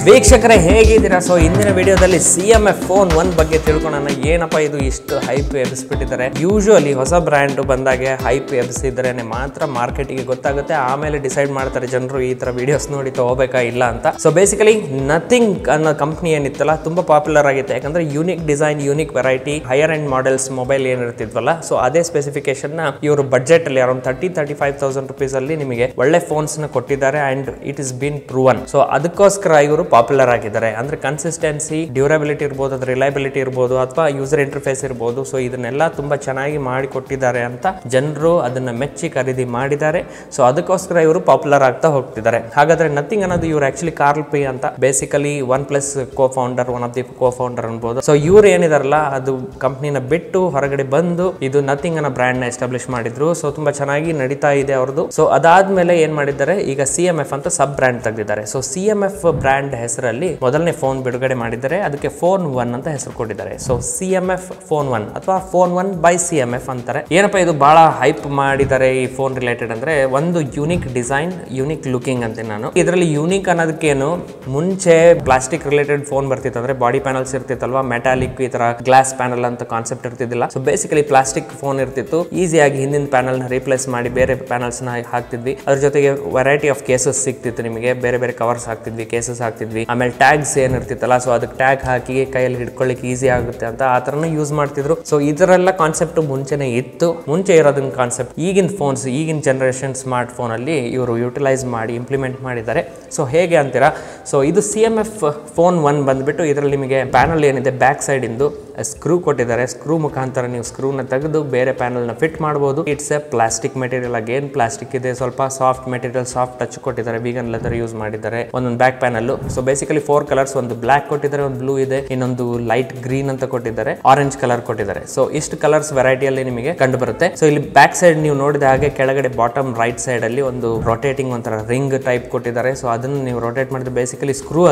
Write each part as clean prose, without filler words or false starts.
ವೀಕ್ಷಕರೇ ಹೇಗಿದ್ದೀರಾ? ಸೊ ಇಂದಿನ ವಿಡಿಯೋದಲ್ಲಿ CMF ಫೋನ್ 1 ಬಗ್ಗೆ ತಿಳ್ಕೊಳ್ಳೋಣ. ಏನಪ್ಪ ಇದು ಇಷ್ಟು ಹೈಪ್ ಎಬ್ಬಿಸ್ಬಿಟ್ಟಿದ್ದಾರೆ. ಯೂಶುವಲಿ ಹೊಸ ಬ್ರ್ಯಾಂಡ್ ಬಂದಾಗೆ ಹೈಪ್ ಎಬ್ಬಿಸಿದ್ರೆ ಮಾತ್ರ ಮಾರ್ಕೆಟಿಗೆ ಗೊತ್ತಾಗುತ್ತೆ, ಆಮೇಲೆ ಡಿಸೈಡ್ ಮಾಡ್ತಾರೆ ಜನರು ಈ ತರ ವಿಡಿಯೋಸ್ ನೋಡಿ ತಗೋಬೇಕಾ ಇಲ್ಲ ಅಂತ. ಸೊ ಬೇಸಿಕಲಿ ನಥಿಂಗ್ ಅನ್ನೋ ಕಂಪ್ನಿ ಏನಿತ್ತಲ್ಲ ತುಂಬಾ ಪಾಪ್ಯುಲರ್ ಆಗಿತ್ತು, ಯಾಕಂದ್ರೆ unique design, unique variety, higher end models mobile ಏನಿರ್ತಿದ್ವಲ್ಲ, ಸೊ ಅದೇ ಸ್ಪೆಸಿಫಿಕೇಶನ್ ನ ಇವರು ಬಜೆಟ್ ಅಲ್ಲಿ ಅರೌಂಡ್ 30-35,000 rupees ಅಲ್ಲಿ ನಿಮಗೆ ಒಳ್ಳೆ ಫೋನ್ಸ್ ನ ಕೊಟ್ಟಿದ್ದಾರೆ and it is been proven. So ಅದಕ್ಕೋಸ್ಕರ ಇವರು ಪಾಪ್ಯುಲರ್ ಆಗಿದ್ದಾರೆ. ಅಂದ್ರೆ ಕನ್ಸಿಸ್ಟೆನ್ಸಿ, ಡ್ಯೂರಬಿಲಿಟಿ ಇರ್ಬೋದು, ಅದ್ರ ರಿಲಯಬಿಲಿಟಿ ಇರ್ಬೋದು, ಅಥವಾ ಯೂಸರ್ ಇಂಟರ್ಫೇಸ್ ಇರ್ಬೋದು, ಸೊ ಇದನ್ನೆಲ್ಲ ತುಂಬಾ ಚೆನ್ನಾಗಿ ಮಾಡಿ ಕೊಟ್ಟಿದ್ದಾರೆ ಅಂತ ಜನರು ಅದನ್ನ ಮೆಚ್ಚಿ ಖರೀದಿ ಮಾಡಿದ್ದಾರೆ. ಸೊ ಅದಕ್ಕೋಸ್ಕರ ಇವರು ಪಾಪ್ಯುಲರ್ ಆಗ್ತಾ ಹೋಗ್ತಿದ್ದಾರೆ. ಹಾಗಾದ್ರೆ ನಥಿಂಗ್ ಅನ್ನೋದು ಇವರು ಆಕ್ಚುಲಿ ಕಾರ್ಲ್ ಪಿ ಅಂತ, basically OnePlus co-founder, one of the co-founder ಅನ್ಬೋದು. ಸೊ ಇವ್ರು ಏನಿದಾರಲ್ಲ ಅದು ಕಂಪ್ನಿನ ಬಿಟ್ಟು ಹೊರಗಡೆ ಬಂದು ಇದು ನಥಿಂಗ್ ಅನ್ನೋ ಬ್ರ್ಯಾಂಡ್ ನ ಎಸ್ಟಾಬ್ಲಿಷ್ ಮಾಡಿದ್ರು. ಸೊ ತುಂಬಾ ಚೆನ್ನಾಗಿ ನಡೀತಾ ಇದೆ ಅವ್ರದ್ದು. ಸೊ ಅದಾದ್ಮೇಲೆ ಏನ್ ಮಾಡಿದ್ದಾರೆ, ಈಗ CMF ಅಂತ ಸಬ್ ಬ್ರ್ಯಾಂಡ್ ತೆಗೆದಿದ್ದಾರೆ. ಸೊ CMF ಬ್ರ್ಯಾಂಡ್ ಹೆಸರಲ್ಲಿ ಮೊದಲನೇ ಫೋನ್ ಬಿಡುಗಡೆ ಮಾಡಿದ್ದಾರೆ, ಅದಕ್ಕೆ ಫೋನ್ 1 ಅಂತ ಹೆಸರು ಕೊಟ್ಟಿದ್ದಾರೆ. ಸೊ CMF ಫೋನ್ 1 ಅಥವಾ ಫೋನ್ 1 ಬೈ CMF ಅಂತಾರೆ. ಏನಪ್ಪ ಇದು ಬಹಳ ಹೈಪ್ ಮಾಡಿದ್ದಾರೆ ಈ ಫೋನ್ ರಿಲೇಟೆಡ್ ಅಂದ್ರೆ, ಒಂದು ಯೂನಿಕ್ ಡಿಸೈನ್, ಯೂನಿಕ್ ಲುಕಿಂಗ್ ಅಂತ. ನಾನು ಇದರಲ್ಲಿ ಯೂನಿಕ್ ಅನ್ನೋದಕ್ಕೇನು, ಮುಂಚೆ ಪ್ಲಾಸ್ಟಿಕ್ ರಿಲೇಟೆಡ್ ಫೋನ್ ಬರ್ತಿತ್ತು, ಅಂದ್ರೆ ಬಾಡಿ ಪ್ಯಾನಲ್ಸ್ ಇರ್ತಿತ್ತಲ್ವಾ, ಮೆಟಾಲಿಕ್ ಈ ತರ ಗ್ಲಾಸ್ ಪ್ಯಾನಲ್ ಅಂತ ಕಾನ್ಸೆಪ್ಟ್ ಇರ್ತಿದ್ದಿಲ್ಲ. ಸೊ ಬೇಸಿಕಲಿ ಪ್ಲಾಸ್ಟಿಕ್ ಫೋನ್ ಇರ್ತಿತ್ತು, ಈಸಿಯಾಗಿ ಹಿಂದಿನ ಪ್ಯಾನಲ್ ನ ರೀಪ್ಲೇಸ್ ಮಾಡಿ ಬೇರೆ ಪ್ಯಾನಲ್ಸ್ ನ ಹಾಕ್ತಿದ್ವಿ. ಅದ್ರ ಜೊತೆಗೆ ವೆರೈಟಿ ಆಫ್ ಕೇಸಸ್ ಸಿಕ್ತಿತ್ತು ನಿಮಗೆ, ಬೇರೆ ಬೇರೆ ಕವರ್ಸ್ ಹಾಕ್ತಿದ್ವಿ, ಕೇಸಸ್ ಹಾಕ್ತಿದ್ವಿ. ಆಮೇಲೆ ಟ್ಯಾಗ್ಸ್ ಏನಿರ್ತಿತ್ತಲ್ಲ, ಸೊ ಅದಕ್ಕೆ ಟ್ಯಾಗ್ ಹಾಕಿ ಕೈಯಲ್ಲಿ ಹಿಡ್ಕೊಳ್ಳಿಕ್ಕೆ ಈಸಿ ಆಗುತ್ತೆ ಅಂತ ಆ ತರನ ಯೂಸ್ ಮಾಡ್ತಿದ್ರು. ಸೊ ಇದರೆಲ್ಲ ಕಾನ್ಸೆಪ್ಟ್ ಮುಂಚೆನೆ ಇತ್ತು, ಮುಂಚೆ ಇರೋದನ್ನ ಕಾನ್ಸೆಪ್ಟ್ ಈಗಿನ ಫೋನ್ಸ್, ಈಗಿನ ಜನರೇಷನ್ ಸ್ಮಾರ್ಟ್ ಫೋನ್ ಅಲ್ಲಿ ಇವರು ಯುಟಿಲೈಸ್ ಮಾಡಿ ಇಂಪ್ಲಿಮೆಂಟ್ ಮಾಡಿದ್ದಾರೆ. ಸೊ ಹೇಗೆ ಅಂತೀರಾ, ಸೊ ಇದು CMF ಫೋನ್ 1 ಬಂದ್ಬಿಟ್ಟು ಇದರಲ್ಲಿ ನಿಮಗೆ ಪ್ಯಾನಲ್ ಏನಿದೆ ಬ್ಯಾಕ್ ಸೈಡ್ ಇಂದು ಸ್ಕ್ರೂ ಕೊಟ್ಟಿದ್ದಾರೆ. ಸ್ಕ್ರೂ ಮುಖಾಂತರ ನೀವು ಸ್ಕ್ರೂನ ತೆಗೆದು ಬೇರೆ ಪ್ಯಾನಲ್ ನ ಫಿಟ್ ಮಾಡಬಹುದು. It's A plastic material, again plastic ಇದೆ, ಸ್ವಲ್ಪ ಸಾಫ್ಟ್ ಮೆಟೀರಿಯಲ್, ಸಾಫ್ಟ್ ಟಚ್ ಕೊಟ್ಟಿದ್ದಾರೆ, ವೀಗನ್ ಲೆದರ್ ಯೂಸ್ ಮಾಡಿದ್ದಾರೆ. ಒಂದೊಂದು back panel. So basically 4 colours, ಒಂದು ಬ್ಲಾಕ್ ಕೊಟ್ಟಿದ್ದಾರೆ, ಒಂದು ಬ್ಲೂ ಇದೆ, ಇನ್ನೊಂದು ಲೈಟ್ ಗ್ರೀನ್ ಅಂತ ಕೊಟ್ಟಿದ್ದಾರೆ, ಆರೆಂಜ್ ಕಲರ್ ಕೊಟ್ಟಿದ್ದಾರೆ. ಸೊ ಇಷ್ಟು ಕಲರ್ಸ್ ವೆರೈಟಿಯಲ್ಲಿ ನಿಮಗೆ ಕಂಡು ಬರುತ್ತೆ. ಸೊ ಇಲ್ಲಿ ಬ್ಯಾಕ್ ಸೈಡ್ ನೀವು ನೋಡಿದ ಹಾಗೆ ಕೆಳಗಡೆ ಬಾಟಮ್ ರೈಟ್ ಸೈಡ್ ಅಲ್ಲಿ ಒಂದು ರೊಟೇಟಿಂಗ್ ಒಂಥರ ರಿಂಗ್ ಟೈಪ್ ಕೊಟ್ಟಿದ್ದಾರೆ. ಸೊ ಅದನ್ನು ನೀವು ರೊಟೇಟ್ ಮಾಡಿದ್ರೆ ಬೇಸಿಕಲಿ ಸ್ಕ್ರೂ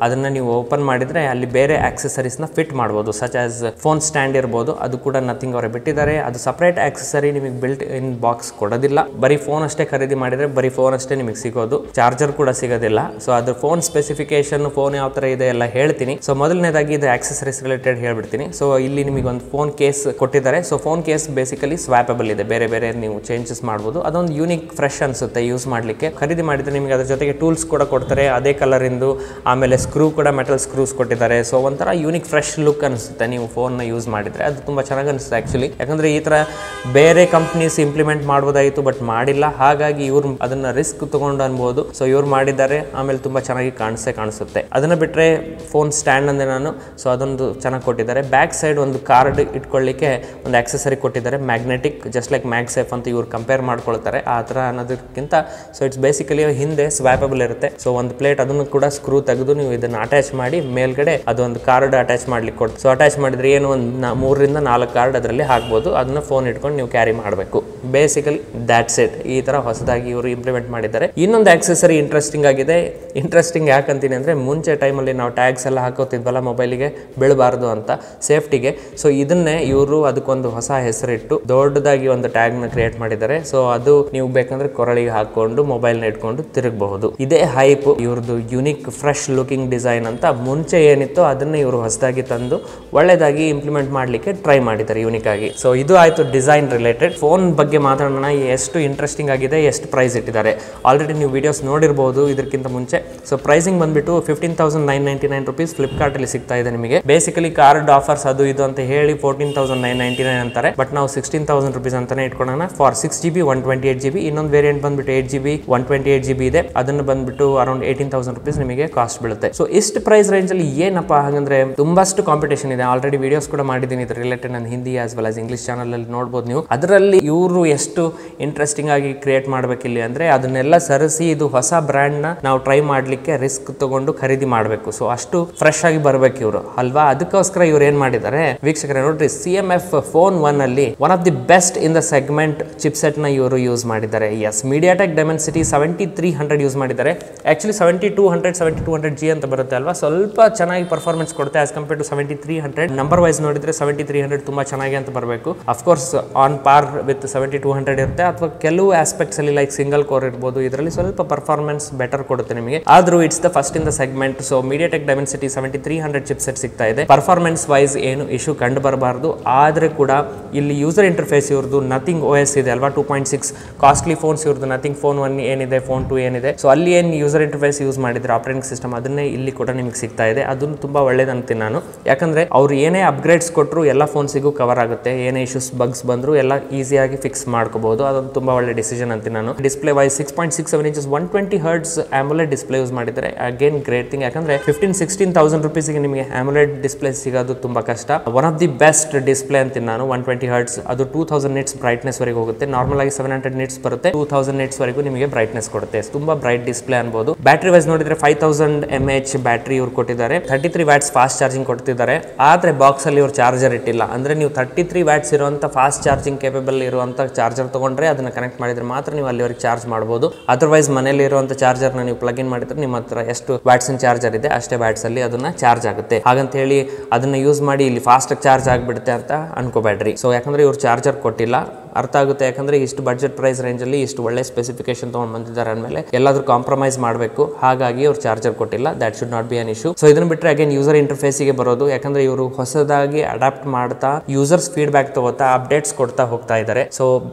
ಅದನ್ನ ನೀವು ಓಪನ್ ಮಾಡಿದ್ರೆ ಅಲ್ಲಿ ಬೇರೆ ಆಕ್ಸೆಸರೀಸ್ ನ ಫಿಟ್ ಮಾಡಬಹುದು, ಸಚ್ ಆಸ್ ಫೋನ್ ಸ್ಟ್ಯಾಂಡ್ ಇರಬಹುದು. ಅದು ಕೂಡ ನಥಿಂಗ್ ಅವರೇ ಬಿಟ್ಟಿದ್ದಾರೆ. ಅದು ಸಪರೇಟ್ ಆಕ್ಸೆಸರಿ ನಿಮಗೆ ಬಿಲ್ಟ್ ಇನ್ ಬಾಕ್ಸ್ ಕೊಡೋದಿಲ್ಲ. ಬರೀ ಫೋನ್ ಅಷ್ಟೇ ಖರೀದಿ ಮಾಡಿದ್ರೆ ಬರೀ ಫೋನ್ ಅಷ್ಟೇ ನಿಮಗೆ ಸಿಗೋದು, ಚಾರ್ಜರ್ ಕೂಡ ಸಿಗೋದಿಲ್ಲ. ಸೊ ಅದು ಫೋನ್ ಸ್ಪೆಸಿಫಿಕೇಶನ್, ಫೋನ್ ಯಾವ ತರ ಇದೆ ಎಲ್ಲ ಹೇಳ್ತೀನಿ. ಸೊ ಮೊದಲನೇದಾಗಿ ಇದು ಆಕ್ಸೆಸರೀಸ್ ರಿಲೇಟೆಡ್ ಹೇಳ್ಬಿಡ್ತೀನಿ. ಸೊ ಇಲ್ಲಿ ನಿಮಗೆ ಒಂದು ಫೋನ್ ಕೇಸ್ ಕೊಟ್ಟಿದ್ದಾರೆ. ಸೊ ಫೋನ್ ಕೇಸ್ ಬೇಸಿಕಲಿ ಸ್ವಾಪಬಲ್ ಇದೆ, ಬೇರೆ ಬೇರೆ ನೀವು ಚೇಂಜಸ್ ಮಾಡಬಹುದು. ಅದೊಂದು ಯೂನಿಕ್ ಫ್ರೆಶ್ ಅನ್ಸುತ್ತೆ ಯೂಸ್ ಮಾಡ್ಲಿಕ್ಕೆ. ಖರೀದಿ ಮಾಡಿದ್ರೆ ನಿಮಗೆ ಅದ್ರ ಜೊತೆಗೆ ಟೂಲ್ಸ್ ಕೂಡ ಕೊಡ್ತಾರೆ ಅದೇ ಕಲರ್ ಇಂದು. ಆಮೇಲೆ ಸ್ಕ್ರೂ ಕೂಡ ಮೆಟಲ್ ಸ್ಕ್ರೂಸ್ ಕೊಟ್ಟಿದ್ದಾರೆ. ಸೊ ಒಂಥರ ಯೂನಿಕ್ ಫ್ರೆಶ್ ಲುಕ್ ಅನಿಸುತ್ತೆ ನೀವು ಫೋನ್ ನ ಯೂಸ್ ಮಾಡಿದ್ರೆ. ಅದು ತುಂಬಾ ಚೆನ್ನಾಗಿ ಅನಿಸುತ್ತೆ ಆಕ್ಚುಲಿ, ಯಾಕಂದ್ರೆ ಈ ತರ ಬೇರೆ ಕಂಪ್ನೀಸ್ ಇಂಪ್ಲಿಮೆಂಟ್ ಮಾಡಬಹುದಾಯಿತು ಬಟ್ ಮಾಡಿಲ್ಲ. ಹಾಗಾಗಿ ಇವ್ರು ಅದನ್ನ ರಿಸ್ಕ್ ತಗೊಂಡು ಅನ್ಬಹುದು. ಸೊ ಇವ್ರು ಮಾಡಿದ್ದಾರೆ, ಆಮೇಲೆ ತುಂಬಾ ಚೆನ್ನಾಗಿ ಕಾಣಿಸುತ್ತೆ. ಅದನ್ನ ಬಿಟ್ರೆ ಫೋನ್ ಸ್ಟ್ಯಾಂಡ್ ಅಂದ್ರೆ ನಾನು, ಸೊ ಅದೊಂದು ಚೆನ್ನಾಗಿ ಕೊಟ್ಟಿದ್ದಾರೆ. ಬ್ಯಾಕ್ ಸೈಡ್ ಒಂದು ಕಾರ್ಡ್ ಇಟ್ಕೊಳ್ಳಿಕ್ಕೆ ಒಂದು ಆಕ್ಸೆಸರಿ ಕೊಟ್ಟಿದ್ದಾರೆ, ಮ್ಯಾಗ್ನೆಟಿಕ್, ಜಸ್ಟ್ ಲೈಕ್ ಮ್ಯಾಗ್ಸೇಫ್ ಅಂತ ಇವ್ರು ಕಂಪೇರ್ ಮಾಡ್ಕೊಳ್ತಾರೆ ಆ ತರ ಅನ್ನೋದಕ್ಕಿಂತ. ಸೊ ಇಟ್ಸ್ ಬೇಸಿಕಲಿ ಹಿಂದೆ ಸ್ವಾಪಬಲ್ ಇರುತ್ತೆ. ಸೊ ಒಂದು ಪ್ಲೇಟ್ ಅದನ್ನು ಕೂಡ ಸ್ಕ್ರೂ ತೆಗೆದು ನೀವು ಇದನ್ನ ಅಟ್ಯಾಚ್ ಮಾಡಿ ಮೇಲ್ಗಡೆ ಅದೊಂದು ಕಾರ್ಡ್ ಅಟ್ಯಾಚ್ ಮಾಡ್ಲಿಕ್ಕೆ ಕೊಡ್ತಾರೆ. ಸೊ ಅಟ್ಯಾಚ್ ಮಾಡಿದ್ರೆ ಏನು ಒಂದು 3-4 ಕಾರ್ಡ್ ಅದರಲ್ಲಿ ಹಾಕ್ಬೋದು. ಅದನ್ನ ಫೋನ್ ಇಟ್ಕೊಂಡು ನೀವು ಕ್ಯಾರಿ ಮಾಡಬೇಕು. Basically that's it. ಈ ತರ ಹೊಸದಾಗಿ ಇವರು ಇಂಪ್ಲಿಮೆಂಟ್ ಮಾಡಿದ್ದಾರೆ. ಇನ್ನೊಂದು ಆಕ್ಸೆಸರಿ ಇಂಟ್ರೆಸ್ಟಿಂಗ್ ಆಗಿದೆ. ಇಂಟ್ರೆಸ್ಟಿಂಗ್ ಯಾಕಂತೀನಿ ಅಂದ್ರೆ, ಮುಂಚೆ ಟೈಮಲ್ಲಿ ನಾವು ಟ್ಯಾಗ್ಸ್ ಎಲ್ಲ ಹಾಕೋತಿದ್ವಲ್ಲ ಮೊಬೈಲಿಗೆ ಬೀಳಬಾರ್ದು ಅಂತ ಸೇಫ್ಟಿಗೆ. ಸೊ ಇದನ್ನೇ ಇವರು ಅದಕ್ಕೊಂದು ಹೊಸ ಹೆಸರಿಟ್ಟು ದೊಡ್ಡದಾಗಿ ಒಂದು ಟ್ಯಾಗ್ ನ ಕ್ರಿಯೇಟ್ ಮಾಡಿದ್ದಾರೆ. ಸೊ ಅದು ನೀವು ಬೇಕಂದ್ರೆ ಕೊರಳಿಗೆ ಹಾಕೊಂಡು ಮೊಬೈಲ್ ನ ಇಟ್ಕೊಂಡು ತಿರುಗಬಹುದು. ಇದೇ ಹೈಪ್ ಇವ್ರದ್ದು ಯೂನಿಕ್ ಫ್ರೆಶ್ ಲುಕಿಂಗ್ ಡಿಸೈನ್ ಅಂತ. ಮುಂಚೆ ಏನಿತ್ತು ಅದನ್ನ ಇವರು ಹೊಸದಾಗಿ ತಂದು ಒಳ್ಳೆದಾಗಿ ಇಂಪ್ಲಿಮೆಂಟ್ ಮಾಡ್ಲಿಕ್ಕೆ ಟ್ರೈ ಮಾಡಿದ್ದಾರೆ ಯೂನಿಕ್ ಆಗಿ. ಸೊ ಇದು ಆಯ್ತು ಡಿಸೈನ್ ರಿಲೇಟೆಡ್. ಫೋನ್ ಬಗ್ಗೆ ಮಾತಾಡೋಣ, ಎಷ್ಟು ಇಂಟ್ರೆಸ್ಟಿಂಗ್ ಆಗಿದೆ, ಎಷ್ಟು ಪ್ರೈಸ್ ಇಟ್ಟಿದ್ದಾರೆ. ಆಲ್ರೆಡಿ ನೀವು ವಿಡಿಯೋಸ್ ನೋಡಿರಬಹುದು ಇದಕ್ಕಿಂತ ಮುಂಚೆ. ಸೊ ಪ್ರೈಸಿಂಗ್ ಬಂದ್ಬಿಟ್ಟು 15,999 rupees ಫ್ಲಿಪ್ಕಾರ್ಟ್ ಅಲ್ಲಿ ಸಿಗ್ತಾ ಇದೆ ನಿಮಗೆ. ಬೇಸಿಕಲಿ ಕಾರ್ಡ್ ಆಫರ್ಸ್ ಅದು ಇದು ಅಂತ ಹೇಳಿ 14,999 ಅಂತಾರೆ, ಬಟ್ ನಾವು 16,000 rupees ಅಂತಾನೆ ಇಟ್ಕೊಳ್ಳೋಣ ಫಾರ್ 6GB 128GB. ಇನ್ನೊಂದು ವೇರಿಯಂಟ್ ಬಂದ್ಬಿಟ್ಟು 8GB 128GB ಇದೆ, ಅದನ್ನು ಬಂದ್ಬಿಟ್ಟು ಅರೌಂಡ್ 18,000 rupees ನಿಮಗೆ ಕಾಸ್ಟ್ ಬೀಳುತ್ತೆ. ಸೊ ಇಷ್ಟು ಪ್ರೈಸ್ ರೇಂಜ್ ಅಲ್ಲಿ ಏನಪ್ಪಾ ಹಾಗಂದ್ರೆ ತುಂಬಾಷ್ಟು ಕಾಂಪಿಟೇಷನ್ ಇದೆ. ಆಲ್ರೆಡಿ ವಿಡಿಯೋಸ್ ಕೂಡ ಮಾಡಿದ್ದೀನಿ ಇದ್ರ ರಿಲೇಟೆಡ್, ನಾನು Hindi as well as English channel ಅಲ್ಲಿ ನೋಡಬಹುದು ನೀವು. ಅದರಲ್ಲಿ ಇವರು ಎಷ್ಟು ಇಂಟ್ರೆಸ್ಟಿಂಗ್ ಆಗಿ ಕ್ರಿಯೇಟ್ ಮಾಡ್ಬೇಕಿಲ್ಲಿ ಅಂದ್ರೆ, ಅದನ್ನೆಲ್ಲ ಸರಿಸಿ ಇದು ಹೊಸ ಬ್ರ್ಯಾಂಡ್ ನ ನಾವು ಟ್ರೈ ಮಾಡ್ಲಿಕ್ಕೆ ರಿಸ್ಕ್ ತಗೊಂಡು ಖರೀದಿ ಮಾಡಬೇಕು. ಸೊ ಅಷ್ಟು ಫ್ರೆಶ್ ಆಗಿ ಬರ್ಬೇಕು ಇವರು ಅಲ್ವಾ. ಅದಕ್ಕೋಸ್ಕರ ಇವ್ರು ಏನ್ ಮಾಡಿದ್ದಾರೆ ವೀಕ್ಷಕರೇ ನೋಡ್ರಿ, CMF ಫೋನ್ 1 ಅಲ್ಲಿ one of the best in the segment chipset ನ ಇವರು ಯೂಸ್ ಮಾಡಿದ್ದಾರೆ. ಎಸ್, MediaTek Dimensity 7300 ಯೂಸ್ ಮಾಡಿದ್ದಾರೆ. ಆಕ್ಚುಲಿ 7200G ಅಂತ ಬರುತ್ತೆ ಅಲ್ವಾ, ಸ್ವಲ್ಪ ಚೆನ್ನಾಗಿ ಪರ್ಫಾರ್ಮೆನ್ಸ್ ಕೊಡುತ್ತೆ as compare to 7300. Number wise ನೋಡಿದ್ರೆ 7300 ತುಂಬಾ ಚೆನ್ನಾಗಿ ಅಂತ ಬರಬೇಕು. ಅಫ್ಕೋರ್ಸ್ ಆನ್ ಪಾರ್ ವಿತ್ 7200 ಇರುತ್ತೆ, ಅಥವಾ ಕೆಲವು ಆಸ್ಪೆಕ್ಟ್ಸ್ ಅಲ್ಲಿ ಲೈಕ್ ಸಿಂಗಲ್ ಕೋರ್ ಇರ್ಬೋದು, ಇದರಲ್ಲಿ ಸ್ವಲ್ಪ ಪರ್ಫಾರ್ಮೆನ್ಸ್ ಬೆಟರ್ ಕೊಡುತ್ತೆ ನಿಮಗೆ. ಆದ್ರೂ it's the first in the segment. So MediaTek Dimensity 7300 chipset ಸಿಗ್ತಾ ಇದೆ. ಪರ್ಫಾರ್ಮೆನ್ಸ್ ವೈಸ್ ಏನು ಇಶ್ಯೂ ಕಂಡು ಬರಬಾರ್ದು. ಆದ್ರೆ ಕೂಡ ಇಲ್ಲಿ ಯೂಸರ್ ಇಂಟರ್ಫೇಸ್ ಇವ್ರದ್ದು ನಥಿಂಗ್ OS ಇದೆ ಅಲ್ವಾ, 2.6 ಕಾಸ್ಟ್ಲಿ ಫೋನ್ಸ್ ಇವ್ರದ್ದು ನಥಿಂಗ್ ಫೋನ್ 1 ಏನಿದೆ, ಫೋನ್ 2 ಏನಿದೆ, ಸೊ ಅಲ್ಲಿ ಏನು ಯೂಸರ್ ಇಂಟರ್ಫೇಸ್ ಯೂಸ್ ಮಾಡಿದ್ರೆ ಆಪರೇಟಿಂಗ್ ಸಿಸ್ಟಮ್ ಅದನ್ನೇ ಇಲ್ಲಿ ಕೂಡ ನಿಮಗೆ ಸಿಗ್ತಾ ಇದೆ. ಅದನ್ನು ತುಂಬಾ ಒಳ್ಳೇದಂತೀನಿ ನಾನು, ಯಾಕಂದ್ರೆ ಅವ್ರು ಏನೇ ಅಪ್ಗ್ರೇಡ್ಸ್ ಕೊಟ್ಟರು ಎಲ್ಲ ಫೋನ್ಸಿಗೂ ಕವರ್ ಆಗುತ್ತೆ. ಏನೇ ಇಶ್ಯೂಸ್ ಬಗ್ಸ್ ಬಂದ್ರು ಎಲ್ಲ ಈಸಿಯಾಗಿ ಫಿಕ್ಸ್ ಮಾಡ್ಕೋಬಹುದು. ಅದೊಂದು ತುಂಬಾ ಒಳ್ಳೆ ಡಿಸಿಷನ್ ಅಂತೀನಿ ನಾನು. Display wise 6.67 inches 120 hertz AMOLED display use ಮಾಡಿದ್ದಾರೆ. ಅಗೇನ್ ಗ್ರೇಟ್ ಥಿಂಗ್, ಯಾಕಂದ್ರೆ 15-16,000 ರುಪೀಸ್ಗೆ ನಿಮಗೆ AMOLED ಡಿಸ್ಪ್ಲೇ ಸಿಗೋದು ತುಂಬಾ ಕಷ್ಟ. One of the best display ಅಂತೀನಿ ನಾನು. 120 ಹರ್ಟ್ಸ್, ಅದು 2000 ನಿಟ್ಸ್ ಬ್ರೈಟ್ನೆಸ್ ವರೆಗೆ ಹೋಗುತ್ತೆ. ನಾರ್ಮಲ್ ಆಗಿ 700 ನಿಟ್ಸ್ ಬರುತ್ತೆ, 2000 ನಿಟ್ಸ್ ವರೆಗೂ ನಿಮಗೆ ಬ್ರೈಟ್ನೆಸ್ ಕೊಡುತ್ತೆ. ತುಂಬಾ ಬ್ರೈಟ್ ಡಿಸ್ಪ್ಲೇ ಅನ್ಬೋದು. ಬ್ಯಾಟ್ರಿ ವೈಸ್ ನೋಡಿದ್ರೆ 5000 mAh ಬ್ಯಾಟ್ರಿ ಇವ್ರು ಕೊಟ್ಟಿದ್ದಾರೆ. 33 ವ್ಯಾಟ್ಸ್ ಫಾಸ್ಟ್ ಚಾರ್ಜಿಂಗ್ ಕೊಡ್ತಿದ್ದಾರೆ. ಆದ್ರೆ ಬಾಕ್ಸ್ ಅಲ್ಲಿ ಇವ್ರು ಚಾರ್ಜರ್ ಇಟ್ಟಿಲ್ಲ. ಅಂದ್ರೆ ನೀವು 33 ವ್ಯಾಟ್ಸ್ ಇರುವಂತ ಫಾಸ್ಟ್ ಚಾರ್ಜಿಂಗ್ ಕೇಪಬಲ್ ಇರುವಂತ ಚಾರ್ಜರ್ ತಗೊಂಡ್ರೆ ಅದನ್ನ ಕನೆಕ್ಟ್ ಮಾಡಿದ್ರೆ ಮಾತ್ರ ನೀವು ಅಲ್ಲಿವರೆಗೆ ಚಾರ್ಜ್ ಮಾಡಬಹುದು. ಅದರ್ವೈಸ್ ಮನೆಯಲ್ಲಿ ಇರುವಂತ ಚಾರ್ಜರ್ ನೀವು ಪ್ಲಗ್ ಇನ್ ಮಾಡಿದ್ರೆ ನಿಮ್ಮ ಹತ್ರ ಎಷ್ಟು ವ್ಯಾಟ್ಸ್ ಚಾರ್ಜರ್ ಇದೆ ಅಷ್ಟೇ ವ್ಯಾಟ್ಸ್ ಅಲ್ಲಿ ಅದನ್ನ ಚಾರ್ಜ್ ಆಗುತ್ತೆ. ಹಾಗಂತ ಹೇಳಿ ಅದನ್ನ ಯೂಸ್ ಮಾಡಿ ಇಲ್ಲಿ ಫಾಸ್ಟ್ ಚಾರ್ಜ್ ಆಗಿಬಿಡುತ್ತೆ ಅಂತ ಅನ್ಕೋಬೇಡ್ರಿ. ಸೊ ಯಾಕಂದ್ರೆ ಇವ್ರು ಚಾರ್ಜರ್ ಕೊಟ್ಟಿಲ್ಲ, ಅರ್ಥ ಆಗುತ್ತೆ. ಯಾಕಂದ್ರೆ ಇಷ್ಟು ಬಡ್ಜೆಟ್ ಪ್ರೈಸ್ ರೇಂಜ್ ಅಲ್ಲಿ ಇಷ್ಟು ಒಳ್ಳೆ ಸ್ಪೆಸಿಫಿಕೇಶನ್ ತಗೊಂಡ್ ಬಂದಿದ್ದಾರೆ ಅಂದಮೇಲೆ ಎಲ್ಲಾದ್ರೂ ಕಾಂಪ್ರಮೈಸ್ ಮಾಡಬೇಕು. ಹಾಗಾಗಿ ಅವ್ರು ಚಾರ್ಜರ್ ಕೊಟ್ಟಿಲ್ಲ. That should not be an issue. So ಇದನ್ನ ಬಿಟ್ಟರೆ ಅಗೇನ್ ಯೂಸರ್ ಇಂಟರ್ಫೇಸಿಗೆ ಬರೋದು. ಯಾಕಂದ್ರೆ ಇವರು ಹೊಸದಾಗಿ ಅಡಾಪ್ಟ್ ಮಾಡ್ತಾ ಯೂಸರ್ಸ್ ಫೀಡ್ಬ್ಯಾಕ್ ತಗೋತಾ ಅಪ್ಡೇಟ್ಸ್ ಕೊಡ್ತಾ ಹೋಗ್ತಾ ಇದ್ದಾರೆ. ಸೊ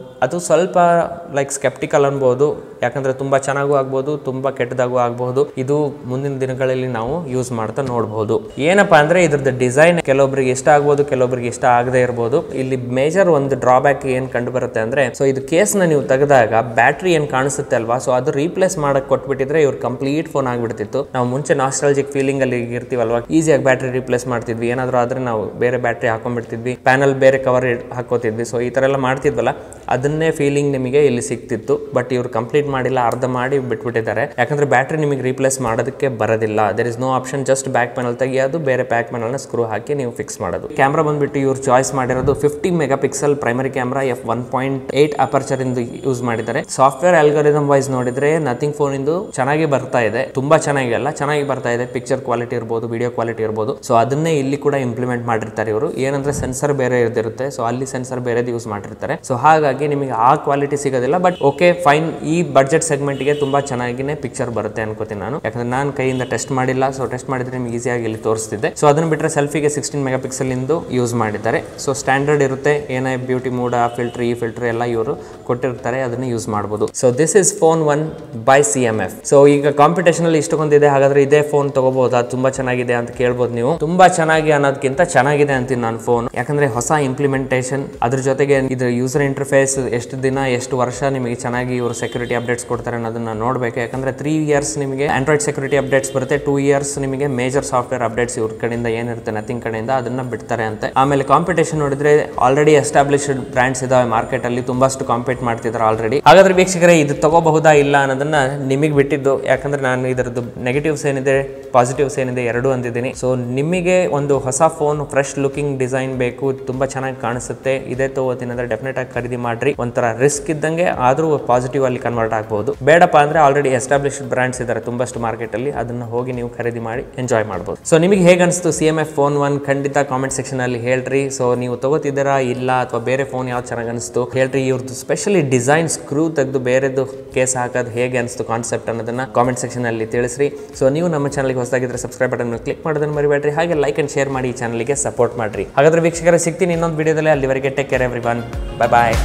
ಅದು ಸ್ವಲ್ಪ ಲೈಕ್ ಸ್ಕೆಪ್ಟಿಕಲ್ ಅನ್ಬೋದು. ಯಾಕಂದ್ರೆ ತುಂಬಾ ಚೆನ್ನಾಗೂ ಆಗ್ಬೋದು, ತುಂಬಾ ಕೆಟ್ಟದಾಗೂ ಆಗಬಹುದು. ಇದು ಮುಂದಿನ ದಿನಗಳಲ್ಲಿ ನಾವು ಯೂಸ್ ಮಾಡ್ತಾ ನೋಡಬಹುದು. ಏನಪ್ಪಾ ಅಂದ್ರೆ ಇದ್ರದ್ದು ಡಿಸೈನ್ ಕೆಲವೊಬ್ಬರಿಗೆ ಇಷ್ಟ ಆಗ್ಬೋದು, ಕೆಲವೊಬ್ಬರಿಗೆ ಇಷ್ಟ ಆಗದೆ ಇರಬಹುದು. ಇಲ್ಲಿ ಮೇಜರ್ ಒಂದು ಡ್ರಾಬ್ಯಾಕ್ ಏನ್ ಕಂಡು ಬರುತ್ತೆ ಅಂದ್ರೆ, ಸೊ ಇದು ಕೇಸ್ ನ ನೀವು ತೆಗೆದಾಗ ಬ್ಯಾಟ್ರಿ ಏನ್ ಕಾಣಿಸುತ್ತೆ ಅಲ್ವಾ, ಸೊ ಅದು ರೀಪ್ಲೇಸ್ ಮಾಡಕ್ ಕೊಟ್ಬಿಟ್ಟಿದ್ರೆ ಇವ್ರು ಕಂಪ್ಲೀಟ್ ಫೋನ್ ಆಗ್ಬಿಡ್ತಿತ್ತು. ನಾವು ಮುಂಚೆ ನಾಸ್ಟಾಲಜಿಕ್ ಫೀಲಿಂಗ್ ಅಲ್ಲಿ ಇರ್ತೀವಲ್ವಾ, ಈಸಿಯಾಗಿ ಬ್ಯಾಟ್ರಿ ರೀಪ್ಲೇಸ್ ಮಾಡ್ತಿದ್ವಿ. ಏನಾದ್ರೂ ಆದ್ರೆ ನಾವು ಬೇರೆ ಬ್ಯಾಟ್ರಿ ಹಾಕೊಂಡ್ಬಿಡ್ತಿದ್ವಿ, ಪ್ಯಾನಲ್ ಬೇರೆ ಕವರ್ ಹಾಕೋತಿದ್ವಿ. ಸೊ ಈ ತರ ಎಲ್ಲ ಮಾಡ್ತಿದ್ವಲ್ಲ, ಅದನ್ನೇ ಫೀಲಿಂಗ್ ನಿಮಗೆ ಇಲ್ಲಿ ಸಿಕ್ತಿತ್ತು. ಬಟ್ ಇವ್ರು ಕಂಪ್ಲೀಟ್ ಮಾಡಿಲ್ಲ, ಅರ್ಧ ಮಾಡಿ ಬಿಟ್ಬಿಟ್ಟಿದ್ದಾರೆ. ಯಾಕಂದ್ರೆ ಬ್ಯಾಟ್ರಿ ನಿಮಗೆ ರೀಪ್ಲೇಸ್ ಮಾಡೋದಕ್ಕೆ ಬರೋದಿಲ್ಲ. There is no option. Just back panel ತೆಗಿಯೋದು, ಬೇರೆ ಬ್ಯಾಕ್ ಪ್ಯಾನಲ್ ನ ಸ್ಕ್ರೂ ಹಾಕಿ ನೀವು ಫಿಕ್ಸ್ ಮಾಡೋದು. ಕ್ಯಾಮ್ರಾ ಬಂದ್ಬಿಟ್ಟು ಇವ್ರು ಚಾಯ್ಸ್ ಮಾಡಿರೋದು 50 megapixel primary camera, f1.8 aperture ಇಂದು ಯೂಸ್ ಮಾಡಿದ್ದಾರೆ. ಸಾಫ್ಟ್ವೇರ್ ಅಲ್ಗಾರಿದಮ್ ವೈಸ್ ನೋಡಿದ್ರೆ ನಥಿಂಗ್ ಫೋನ್ ಇಂದು ಚೆನ್ನಾಗಿ ಬರ್ತಾ ಇದೆ. ತುಂಬಾ ಚೆನ್ನಾಗಿ ಅಲ್ಲ, ಚೆನ್ನಾಗಿ ಬರ್ತಾ ಇದೆ. ಪಿಕ್ಚರ್ ಕ್ವಾಲಿಟಿ ಇರ್ಬೋದು, ವಿಡಿಯೋ ಕ್ವಾಲಿಟಿ ಇರ್ಬೋದು. ಸೊ ಅದನ್ನೇ ಇಲ್ಲಿ ಕೂಡ ಇಂಪ್ಲಿಮೆಂಟ್ ಮಾಡಿರ್ತಾರೆ ಇವರು. ಏನಂದ್ರೆ ಸೆನ್ಸರ್ ಬೇರೆ ಇರುತ್ತೆ, ಸೊ ಅಲ್ಲಿ ಸೆನ್ಸರ್ ಬೇರೆದು ಯೂಸ್ ಮಾಡಿರ್ತಾರೆ. ಸೊ ಹಾಗಾಗಿ ನಿಮಗೆ ಆ ಕ್ವಾಲಿಟಿ ಸಿಗೋದಿಲ್ಲ. ಬಟ್ ಓಕೆ ಫೈನ್, ಈ ಬಡ್ಜೆಟ್ ಸೆಗ್ಮೆಂಟ್ ಗೆ ತುಂಬಾ ಚೆನ್ನಾಗಿನೇ ಪಿಕ್ಚರ್ ಬರುತ್ತೆ ಅನ್ಕೋತೀನಿ ನಾನು. ಯಾಕಂದ್ರೆ ನಾನು ಕೈಯಿಂದ ಟೆಸ್ಟ್ ಮಾಡಿಲ್ಲ. ಸೊ ಟೆಸ್ಟ್ ಮಾಡಿದ್ರೆ ನಿಮ್ಗೆ ಈಸಿಯಾಗಿ ಇಲ್ಲಿ ತೋರಿಸ್ತಿದ್ದೆ. ಸೊ ಅದನ್ನ ಬಿಟ್ಟರೆ ಸೆಲ್ಫಿಗೆ 16 ಮೆಗಾಪಿಕ್ಸೆಲ್ ಇಂದು ಯೂಸ್ ಮಾಡಿದ್ದಾರೆ. ಸೊ ಸ್ಟ್ಯಾಂಡರ್ಡ್ ಇರುತ್ತೆ. ಏನೇ ಬ್ಯೂಟಿ ಮೂಡ್, ಆ ಫಿಲ್ಟರ್, ಈ ಫಿಲ್ಟರ್ ಎಲ್ಲ ಇವರು ಕೊಟ್ಟಿರ್ತಾರೆ, ಅದನ್ನ ಯೂಸ್ ಮಾಡಬಹುದು. So this is phone 1 by CMF. So ಈಗ ಕಾಂಪಿಟೇಷನ್ ಅಲ್ಲಿ ಇಷ್ಟೊಂದಿದೆ, ಹಾಗಾದ್ರೆ ಇದೇ ಫೋನ್ ತಗೋಬಹುದಾ, ತುಂಬಾ ಚೆನ್ನಾಗಿದೆ ಅಂತ ಕೇಳ್ಬೋದು ನೀವು. ತುಂಬಾ ಚೆನ್ನಾಗಿ ಅನ್ನೋದಕ್ಕಿಂತ ಚೆನ್ನಾಗಿದೆ ಅಂತೀನಿ ನಾನು ಫೋನ್. ಯಾಕಂದ್ರೆ ಹೊಸ ಇಂಪ್ಲಿಮೆಂಟೇಷನ್, ಅದ್ರ ಜೊತೆಗೆ ಇದು ಯೂಸರ್ ಇಂಟರ್ಫೇಸ್ ಎಷ್ಟು ದಿನ ಎಷ್ಟು ವರ್ಷ ನಿಮಗೆ ಚೆನ್ನಾಗಿ ಇವರು ಸೆಕ್ಯೂರಿಟಿ ಅಪ್ಡೇಟ್ಸ್ ಕೊಡ್ತಾರೆ ಅನ್ನೋದನ್ನ ನೋಡಬೇಕು. ಯಾಕಂದ್ರೆ 3 ಇಯರ್ಸ್ ನಿಮಗೆ ಆಂಡ್ರಾಯ್ಡ್ ಸೆಕ್ಯೂರಿಟಿ ಅಪ್ಡೇಟ್ಸ್ ಬರುತ್ತೆ, 2 ಇಯರ್ಸ್ ನಿಮಗೆ ಮೇಜರ್ ಸಾಫ್ಟ್ವೇರ್ ಅಪ್ಡೇಟ್ಸ್ ಇವ್ರ ಕಡೆಯಿಂದ ಏನಿರುತ್ತೆ ನಥಿಂಗ್ ಕಡೆಯಿಂದ ಅದನ್ನ ಬಿಡ್ತಾರೆ ಅಂತ. ಆಮೇಲೆ ಕಾಂಪಿಟೇಷನ್ ನೋಡಿದ್ರೆ ಆಲ್ರೆಡಿ ಎಸ್ಟಾಬ್ಲಿಷ್ಡ್ ಬ್ರಾಂಡ್ಸ್ ಇದಾವೆ ಮಾರ್ಕೆಟ್ ಅಲ್ಲಿ, ತುಂಬಾಷ್ಟು ಕಾಂಪೀಟ್ ಮಾಡ್ತಿದ್ದಾರೆ ಆಲ್ರೆಡಿ. ಹಾಗಾದ್ರೆ ವೀಕ್ಷಕರೇ, ಇದು ತಗೋಬಹುದಾ ಇಲ್ಲ ಅನ್ನೋದನ್ನ ನಿಮಗೆ ಬಿಟ್ಟಿದ್ದು. ಯಾಕಂದ್ರೆ ನಾನು ಇದರದ್ದು ನೆಗೆಟಿವ್ಸ್ ಏನಿದೆ, ಪಾಸಿಟಿವ್ಸ್ ಏನಿದೆ ಎರಡೂ ಅಂದಿದ್ದೀನಿ. ಸೊ ನಿಮಗೆ ಒಂದು ಹೊಸ ಫೋನ್, ಫ್ರೆಶ್ ಲುಕಿಂಗ್ ಡಿಸೈನ್ ಬೇಕು, ತುಂಬಾ ಚೆನ್ನಾಗಿ ಕಾಣಿಸುತ್ತೆ, ಇದೇ ತಗೋತೀನಿ ಅಂದ್ರೆ ಡೆಫಿನೆಟ್ ಆಗಿ ಖರೀದಿ ಮಾಡ್ರಿ. ಒಂಥರ ರಿಸ್ಕ್ ಇದ್ದಂಗೆ, ಆದ್ರೂ ಪಾಸಿಟಿವ್ ಅಲ್ಲಿ ಕನ್ವರ್ಟ್ ಆಗಬಹುದು. ಬೇಡಪ್ಪ ಅಂದ್ರೆ ಆಲ್ರೆಡಿ ಎಸ್ಟಾಬ್ಲಿಷ್ಡ್ ಬ್ರಾಂಡ್ಸ್ ಇದ್ದಾರೆ ತುಂಬಷ್ಟು ಮಾರ್ಕೆಟ್ ಅಲ್ಲಿ, ಅದನ್ನ ಹೋಗಿ ನೀವು ಖರೀದಿ ಮಾಡಿ ಎಂಜಾಯ್ ಮಾಡಬಹುದು. ಸೊ ನಿಮಗೆ ಹೇಗೆ ಅನಿಸ್ತು CMF ಫೋನ್ 1 ಖಂಡಿತ ಕಾಮೆಂಟ್ ಸೆಕ್ಷನ್ ಅಲ್ಲಿ ಹೇಳ್ರಿ. ಸೊ ನೀವು ತಗೋತಿದ್ದೀರಾ ಇಲ್ಲ, ಅಥವಾ ಬೇರೆ ಫೋನ್ ಯಾವ್ದು ಚೆನ್ನಾಗಿ ಅನಿಸ್ತು ಹೇಳ್ರಿ. ಇವ್ರದ್ದು ಸ್ಪೆಷಲಿ ಡಿಸೈನ್ ಸ್ಕ್ರೂ ತೆಗೆದು ಬೇರೆದು ಕೇಸ್ ಹಾಕೋದು ಹೇಗೆ ಅನಿಸ್ತು ಕಾನ್ಸೆಪ್ಟ್ ಅನ್ನೋದನ್ನ ಕಾಮೆಂಟ್ ಸೆಕ್ಷನ್ ಅಲ್ಲಿ ತಿಳಿಸ್ರಿ. ಸೊ ನೀವು ನಮ್ಮ ಚಾನಲ್ಗೆ ಹೊಸದಾಗಿದ್ರೆ ಸಬ್ಸ್ಕ್ರೈಬ್ ಬಟನ್ ಕ್ಲಿಕ್ ಮಾಡೋದನ್ನ ಮರಿಬೇಡ್ರಿ. ಹಾಗೆ ಲೈಕ್ ಅಂಡ್ ಶೇರ್ ಮಾಡಿ, ಈ ಚಾನಲ್ಗೆ ಸಪೋರ್ಟ್ ಮಾಡ್ರಿ. ಹಾಗಾದ್ರೆ ವೀಕ್ಷಕರೇ, ಸಿಗ್ತೀನಿ ಇನ್ನೊಂದು ವಿಡಿಯೋದಲ್ಲಿ. ಅಲ್ಲಿವರೆಗೆ ಟೇಕ್ ಕೇರ್ ಎವ್ರಿವನ್. ಬೈ ಬಾಯ್.